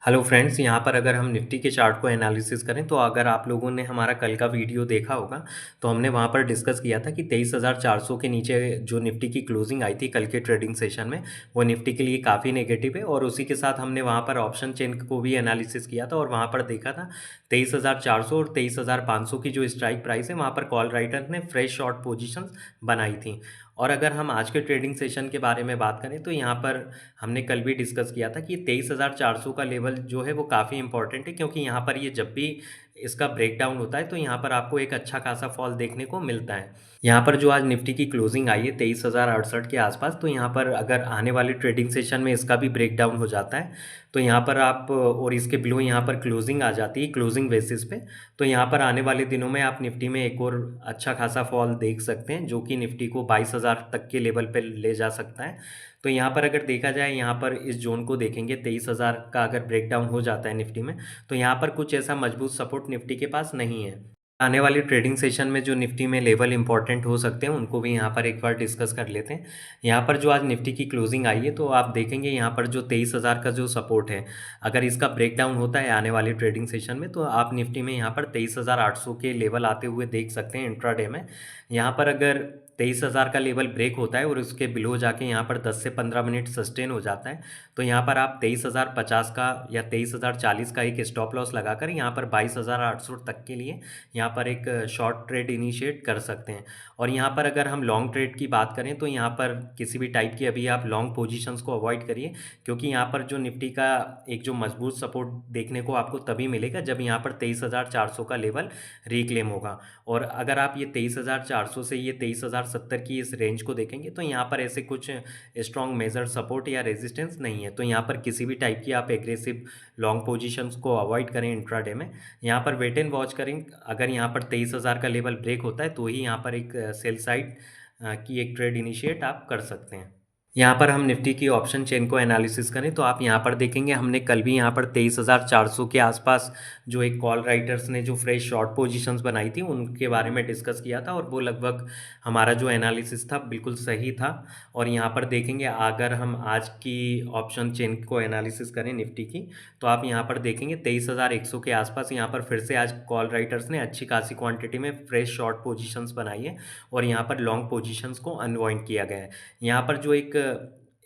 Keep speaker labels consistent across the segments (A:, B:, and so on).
A: Hello friends, यहाँ पर अगर हम निफ्टी के चार्ट को एनालिसिस करें तो अगर आप लोगों ने हमारा कल का वीडियो देखा होगा तो हमने वहाँ पर डिस्कस किया था कि 23,400 के नीचे जो निफ्टी की क्लोजिंग आई थी कल के ट्रेडिंग सेशन में वो निफ्टी के लिए काफ़ी नेगेटिव है। और उसी के साथ हमने वहाँ पर ऑप्शन चेन को भी एनालिसिस किया था और वहाँ पर देखा था 23,400 और 23,500 की जो स्ट्राइक प्राइस है वहाँ पर कॉल राइटर ने फ्रेश शॉर्ट पोजिशंस बनाई थी। और अगर हम आज के ट्रेडिंग सेशन के बारे में बात करें तो यहाँ पर हमने कल भी डिस्कस किया था कि 23,400 का लेवल जो है वो काफ़ी इंपॉर्टेंट है, क्योंकि यहाँ पर ये जब भी इसका ब्रेकडाउन होता है तो यहाँ पर आपको एक अच्छा खासा फॉल देखने को मिलता है। यहाँ पर जो आज निफ्टी की क्लोजिंग आई है 23,068 के आसपास, तो यहाँ पर अगर आने वाले ट्रेडिंग सेशन में इसका भी ब्रेकडाउन हो जाता है तो यहाँ पर आप और इसके बिलो यहाँ पर क्लोजिंग आ जाती है क्लोजिंग बेसिस पे, तो यहाँ पर आने वाले दिनों में आप निफ्टी में एक और अच्छा खासा फॉल देख सकते हैं जो कि निफ्टी को 22,000 तक के लेवल पे ले जा सकता है। तो यहाँ पर अगर देखा जाए, यहाँ पर इस जोन को देखेंगे 23,000 का अगर ब्रेकडाउन हो जाता है निफ्टी में तो यहाँ पर कुछ ऐसा मजबूत सपोर्ट निफ्टी के पास नहीं है। आने वाले ट्रेडिंग सेशन में जो निफ्टी में लेवल इंपॉर्टेंट हो सकते हैं उनको भी यहाँ पर एक बार डिस्कस कर लेते हैं। यहाँ पर जो आज निफ्टी की क्लोजिंग आई है तो आप देखेंगे यहाँ पर जो 23,000 का जो सपोर्ट है, अगर इसका ब्रेकडाउन होता है आने वाले ट्रेडिंग सेशन में तो आप निफ्टी में यहाँ पर 23,800 के लेवल आते हुए देख सकते हैं इंट्राडे में। यहाँ पर अगर 23,000 का लेवल ब्रेक होता है और उसके बिलो जाके यहाँ पर 10 से 15 मिनट सस्टेन हो जाता है तो यहाँ पर आप 23,050 का या 23,040 का एक स्टॉप लॉस लगाकर यहाँ पर 22,800 तक के लिए यहाँ पर एक शॉर्ट ट्रेड इनिशिएट कर सकते हैं। और यहाँ पर अगर हम लॉन्ग ट्रेड की बात करें तो यहाँ पर किसी भी टाइप की अभी आप लॉन्ग पोजीशंस को अवॉइड करिए, क्योंकि यहाँ पर जो निफ्टी का एक जो मजबूत सपोर्ट देखने को आपको तभी मिलेगा जब यहाँ पर 23,400 का लेवल रिक्लेम होगा। और अगर आप ये 23,400 से ये 23,070 की इस रेंज को देखेंगे तो यहाँ पर ऐसे कुछ स्ट्रॉन्ग मेजर सपोर्ट या रेजिस्टेंस नहीं है, तो यहाँ पर किसी भी टाइप की आप एग्रेसिव लॉन्ग पोजीशंस को अवॉइड करें इंट्राडे में। यहाँ पर वेट एंड वॉच करें, अगर यहाँ पर 23,000 का लेवल ब्रेक होता है तो ही यहाँ पर एक सेल साइड की एक ट्रेड इनिशिएट आप कर सकते हैं। यहाँ पर हम निफ्टी की ऑप्शन चेन को एनालिसिस करें तो आप यहाँ पर देखेंगे हमने कल भी यहाँ पर 23,400 के आसपास जो एक कॉल राइटर्स ने जो फ्रेश शॉर्ट पोजीशंस बनाई थी उनके बारे में डिस्कस किया था और वो लगभग हमारा जो एनालिसिस था बिल्कुल सही था। और यहाँ पर देखेंगे अगर हम आज की ऑप्शन चेन को एनालिसिस करें निफ्टी की तो आप यहाँ पर देखेंगे 23,100 के आसपास यहाँ पर फिर से आज कॉल राइटर्स ने अच्छी खासी क्वांटिटी में फ्रेश शॉर्ट पोजीशंस बनाई है और यहाँ पर लॉन्ग पोजीशंस को अनवाइंड किया गया है। यहाँ पर जो एक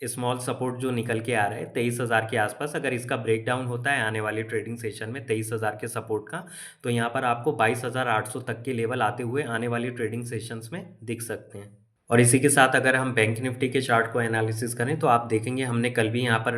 A: स्मॉल सपोर्ट जो निकल के आ रहा है 23,000 के आसपास, अगर इसका ब्रेकडाउन होता है आने वाले ट्रेडिंग सेशन में 23,000 के सपोर्ट का तो यहाँ पर आपको 22,800 तक के लेवल आते हुए आने वाली ट्रेडिंग सेशंस में दिख सकते हैं। और इसी के साथ अगर हम बैंक निफ्टी के चार्ट को एनालिसिस करें तो आप देखेंगे हमने कल भी यहाँ पर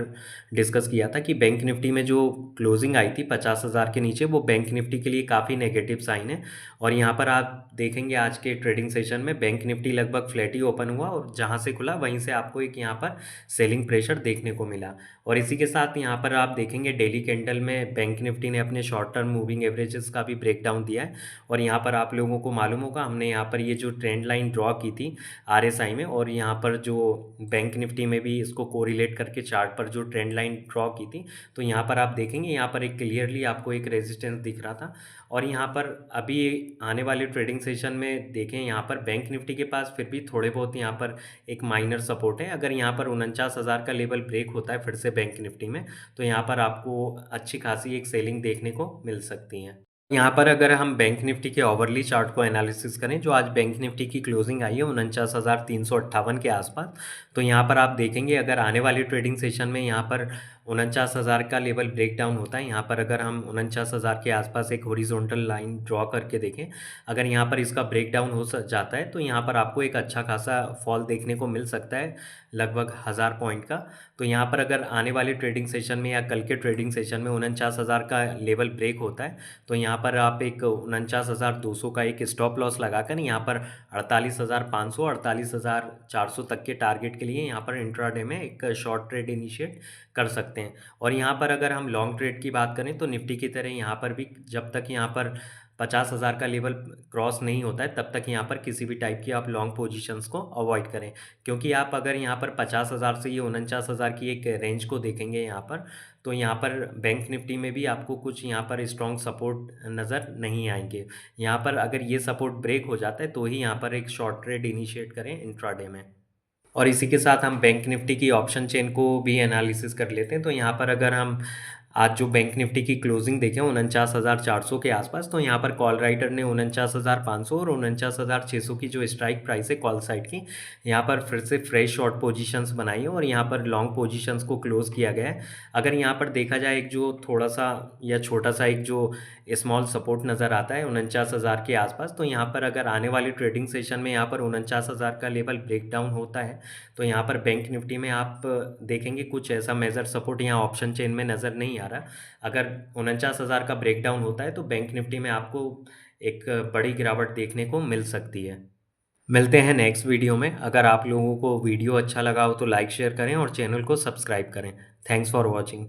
A: डिस्कस किया था कि बैंक निफ्टी में जो क्लोजिंग आई थी 50,000 के नीचे वो बैंक निफ्टी के लिए काफ़ी नेगेटिव साइन है। और यहाँ पर आप देखेंगे आज के ट्रेडिंग सेशन में बैंक निफ्टी लगभग फ्लैट ही ओपन हुआ और जहाँ से खुला वहीं से आपको एक यहाँ पर सेलिंग प्रेशर देखने को मिला। और इसी के साथ यहाँ पर आप देखेंगे डेली कैंडल में बैंक निफ्टी ने अपने शॉर्ट टर्म मूविंग एवरेजेस का भी ब्रेकडाउन दिया है। और यहाँ पर आप लोगों को मालूम होगा हमने यहाँ पर ये जो ट्रेंड लाइन ड्रॉ की थी आरएसआई में, और यहाँ पर जो बैंक निफ्टी में भी इसको कोरिलेट करके चार्ट पर जो ट्रेंड लाइन ड्रॉ की थी तो यहाँ पर आप देखेंगे यहाँ पर एक क्लियरली आपको एक रेजिस्टेंस दिख रहा था। और यहाँ पर अभी आने वाले ट्रेडिंग सेशन में देखें यहाँ पर बैंक निफ्टी के पास फिर भी थोड़े बहुत यहाँ पर एक माइनर सपोर्ट है। अगर यहाँ पर 49,000 का लेवल ब्रेक होता है फिर से बैंक निफ्टी में तो यहाँ पर आपको अच्छी खासी एक सेलिंग देखने को मिल सकती है। यहाँ पर अगर हम बैंक निफ्टी के ओवरली चार्ट को एनालिसिस करें, जो आज बैंक निफ्टी की क्लोजिंग आई है 49,358 के आसपास, तो यहाँ पर आप देखेंगे अगर आने वाली ट्रेडिंग सेशन में यहाँ पर 49,000 का लेवल ब्रेक डाउन होता है, यहाँ पर अगर हम 49,000 के आसपास एक हॉरिजॉन्टल लाइन ड्रॉ करके देखें, अगर यहाँ पर इसका ब्रेक डाउन हो जाता है तो यहाँ पर आपको एक अच्छा खासा फॉल देखने को मिल सकता है लगभग 1,000 पॉइंट का। तो यहाँ पर अगर आने वाले ट्रेडिंग सेशन में या कल के ट्रेडिंग सेशन में 49,000 का लेवल ब्रेक होता है तो यहाँ पर आप एक 49,200 का एक स्टॉप लॉस लगाकर यहाँ पर 48,500 48,400 तक के टारगेट के लिए यहाँ पर इंट्राडे में एक शॉर्ट ट्रेड इनिशिएट कर सकते हैं। और यहाँ पर अगर हम लॉन्ग ट्रेड की बात करें तो निफ्टी की तरह यहाँ पर भी जब तक यहाँ पर 50,000 का लेवल क्रॉस नहीं होता है तब तक यहाँ पर किसी भी टाइप की आप लॉन्ग पोजीशंस को अवॉइड करें, क्योंकि आप अगर यहाँ पर 50,000 से ये 49,000 की एक रेंज को देखेंगे यहाँ पर तो यहाँ पर बैंक निफ्टी में भी आपको कुछ यहाँ पर स्ट्रॉन्ग सपोर्ट नज़र नहीं आएंगे। यहाँ पर अगर ये सपोर्ट ब्रेक हो जाता है तो ही यहाँ पर एक शॉर्ट ट्रेड इनिशिएट करें इंट्राडे में। और इसी के साथ हम बैंक निफ्टी की ऑप्शन चेन को भी एनालिसिस कर लेते हैं। तो यहाँ पर अगर हम आज जो बैंक निफ्टी की क्लोजिंग देखें 49,400 के आसपास, तो यहाँ पर कॉल राइटर ने 49,500 और 49,600 की जो स्ट्राइक प्राइस है कॉल साइड की, यहाँ पर फिर से फ्रेश शॉर्ट पोजीशंस बनाई है और यहाँ पर लॉन्ग पोजीशंस को क्लोज किया गया है। अगर यहाँ पर देखा जाए एक जो थोड़ा सा या छोटा सा एक जो स्मॉल सपोर्ट नज़र आता है 49,000 के आसपास, तो यहाँ पर अगर आने वाले ट्रेडिंग सेशन में यहाँ पर 49,000 का लेवल ब्रेक डाउन होता है, तो यहाँ पर बैंक निफ्टी में आप देखेंगे कुछ ऐसा मेजर सपोर्ट यहाँ ऑप्शन चेन में नज़र नहीं आ रहा। अगर 49,000 का ब्रेक डाउन होता है तो बैंक निफ्टी में आपको एक बड़ी गिरावट देखने को मिल सकती है। मिलते हैं नेक्स्ट वीडियो में। अगर आप लोगों को वीडियो अच्छा लगा हो तो लाइक शेयर करें और चैनल को सब्सक्राइब करें। Thanks for watching.